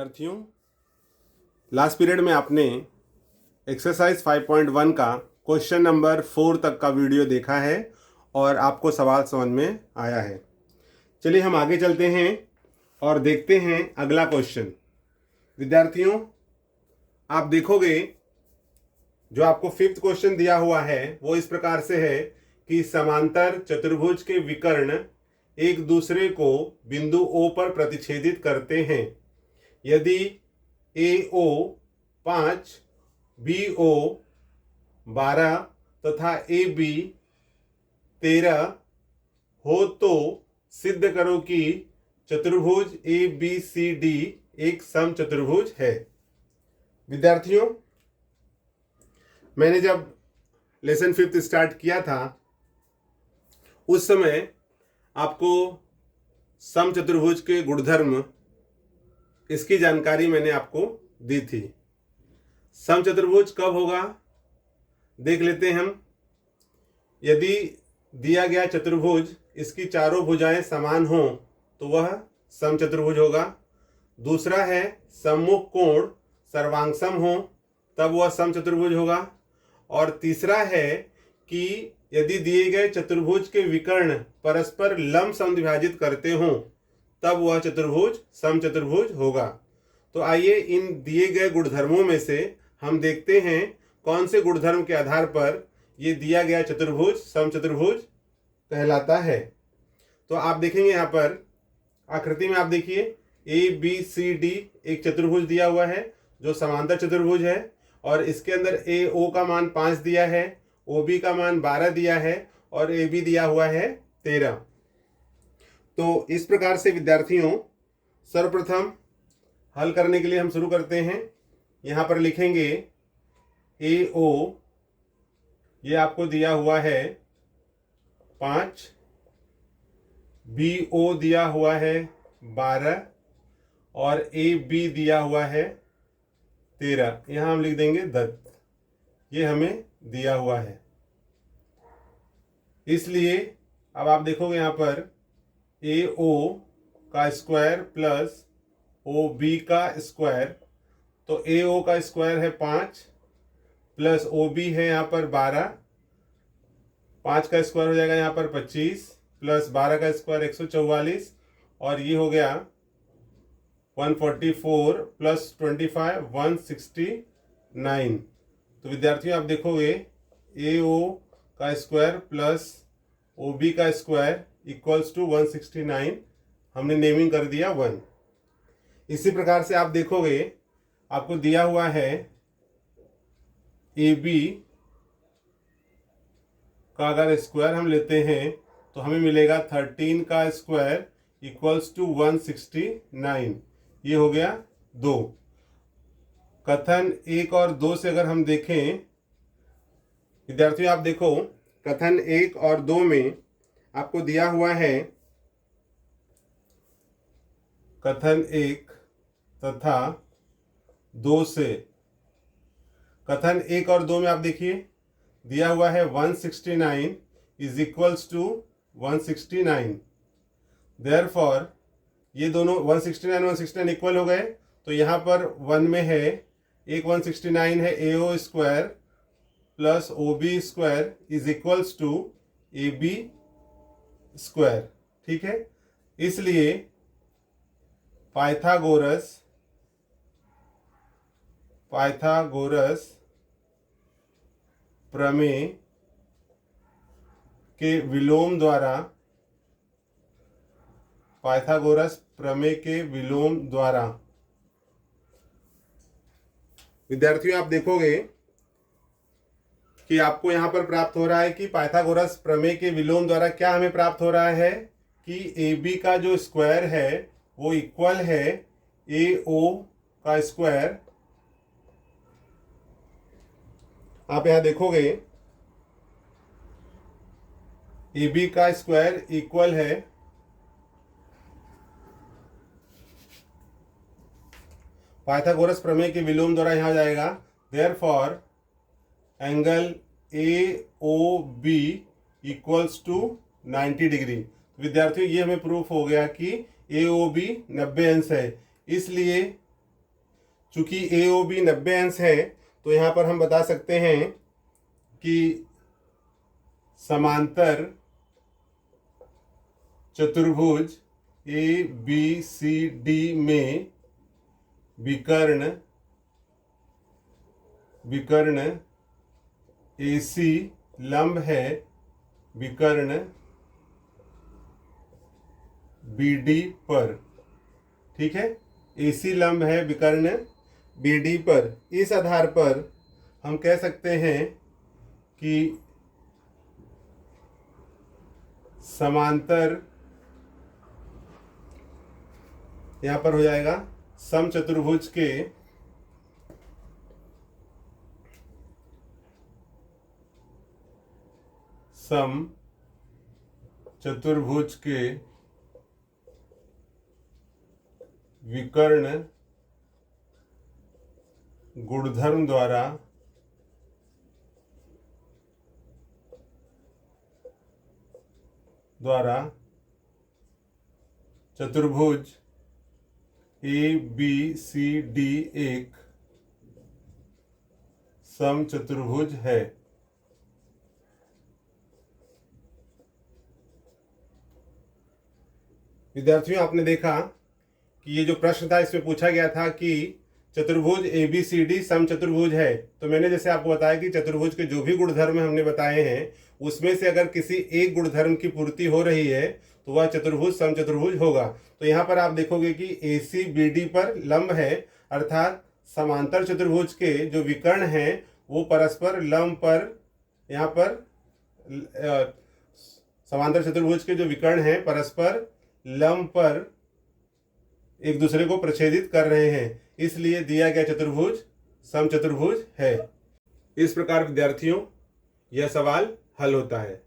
विद्यार्थियों, last period में आपने एक्सरसाइज 5.1 का क्वेश्चन नंबर 4 तक का वीडियो देखा है और आपको सवाल समझ में आया है। चलिए हम आगे चलते हैं और देखते हैं अगला क्वेश्चन। विद्यार्थियों, आप देखोगे जो आपको फिफ्थ क्वेश्चन दिया हुआ है वो इस प्रकार से है कि समांतर चतुर्भुज के विकर्ण एक दूसरे को बिंदु O पर प्रतिच्छेदित करते हैं। यदि AO 5, BO 12 तथा AB 13 हो तो सिद्ध करो कि चतुर्भुज ABCD एक समचतुर्भुज है। विद्यार्थियों, मैंने जब लेसन 5 स्टार्ट किया था उस समय आपको समचतुर्भुज के गुणधर्म इसकी जानकारी मैंने आपको दी थी। समचतुर्भुज कब होगा देख लेते हैं हम। यदि दिया गया चतुर्भुज इसकी चारों भुजाएं समान हों तो वह समचतुर्भुज होगा। दूसरा है सम्मुख कोण सर्वांगसम हो तब वह समचतुर्भुज होगा। और तीसरा है कि यदि दिए गए चतुर्भुज के विकर्ण परस्पर लंब समद्विभाजित करते हों तब वह चतुर्भुज समचतुर्भुज होगा। तो आइए इन दिए गए गुणधर्मों में से हम देखते हैं कौन से गुणधर्म के आधार पर ये दिया गया चतुर्भुज समचतुर्भुज कहलाता है। तो आप देखेंगे यहाँ पर आकृति में, आप देखिए ABCD एक चतुर्भुज दिया हुआ है जो समांतर चतुर्भुज है और इसके अंदर AO का मान 5 दिया है, OB का मान 12 दिया है और AB दिया हुआ है 13। तो इस प्रकार से विद्यार्थियों, सर्वप्रथम हल करने के लिए हम शुरू करते हैं। यहाँ पर लिखेंगे AO, ये आपको दिया हुआ है 5, BO दिया हुआ है 12 और AB दिया हुआ है 13। यहाँ हम लिख देंगे दत्त, ये हमें दिया हुआ है। इसलिए अब आप देखोगे यहाँ पर AO का स्क्वायर प्लस OB का स्क्वायर, तो AO का स्क्वायर है 5 प्लस OB है यहाँ पर 12, 5 का स्क्वायर हो जाएगा यहाँ पर 25 प्लस 12 का स्क्वायर 144 और ये हो गया 144 प्लस 25 169। तो विद्यार्थियों आप देखोगे AO का स्क्वायर प्लस OB का स्क्वायर इक्वल्स टू 169, हमने नेमिंग कर दिया 1। इसी प्रकार से आप देखोगे आपको दिया हुआ है AB का अगर स्क्वायर हम लेते हैं तो हमें मिलेगा 13 का स्क्वायर इक्वल्स टू 169, ये हो गया 2। कथन 1 और 2 से अगर हम देखें विद्यार्थियों, आप देखो कथन 1 और 2 में आपको दिया हुआ है कथन 1 तथा 2 से। कथन 1 और 2 में आप देखिए दिया हुआ है 169 इज इक्वल्स टू 169। देयरफॉर ये दोनों 169 इक्वल हो गए, तो यहाँ पर 1 में है एक 169 है AO square plus OB square is equals to AB square. ठीक है, इसलिए पाइथागोरस प्रमेय के विलोम द्वारा विद्यार्थियों आप देखोगे कि आपको यहां पर प्राप्त हो रहा है कि पाइथागोरस प्रमेय के विलोम द्वारा क्या हमें प्राप्त हो रहा है कि AB का जो स्क्वायर है वो इक्वल है AO का स्क्वायर। आप यहां देखोगे AB का स्क्वायर इक्वल है पाइथागोरस प्रमेय के विलोम द्वारा यहां जाएगा। Therefore angle AOB equals to 90 degree. विद्यार्थियों ये हमें प्रूफ हो गया कि AOB 90 अंश है, इसलिए चूंकि AOB 90 अंश है तो यहाँ पर हम बता सकते हैं कि समांतर चतुर्भुज ABCD में विकर्ण AC लंब है विकर्ण BD पर। ठीक है, AC लंब है विकर्ण BD पर। इस आधार पर हम कह सकते हैं कि समांतर, यहां पर हो जाएगा समचतुर्भुज के विकर्ण गुणधर्म द्वारा चतुर्भुज ABCD एक समचतुर्भुज है। विद्यार्थियों, आपने देखा कि ये जो प्रश्न था इसमें पूछा गया था कि चतुर्भुज ABCD समचतुर्भुज है। तो मैंने जैसे आपको बताया कि चतुर्भुज के जो भी गुणधर्म हमने बताए हैं उसमें से अगर किसी एक गुणधर्म की पूर्ति हो रही है तो वह चतुर्भुज समचतुर्भुज होगा। तो यहाँ पर आप देखोगे कि AC BD पर लंब है, अर्थात समांतर चतुर्भुज के जो विकर्ण हैं वो परस्पर लंब पर, यहाँ पर समांतर चतुर्भुज के जो विकर्ण हैं परस्पर लंब पर एक दूसरे को प्रच्छेदित कर रहे हैं, इसलिए दिया गया चतुर्भुज समचतुर्भुज है। इस प्रकार विद्यार्थियों यह सवाल हल होता है।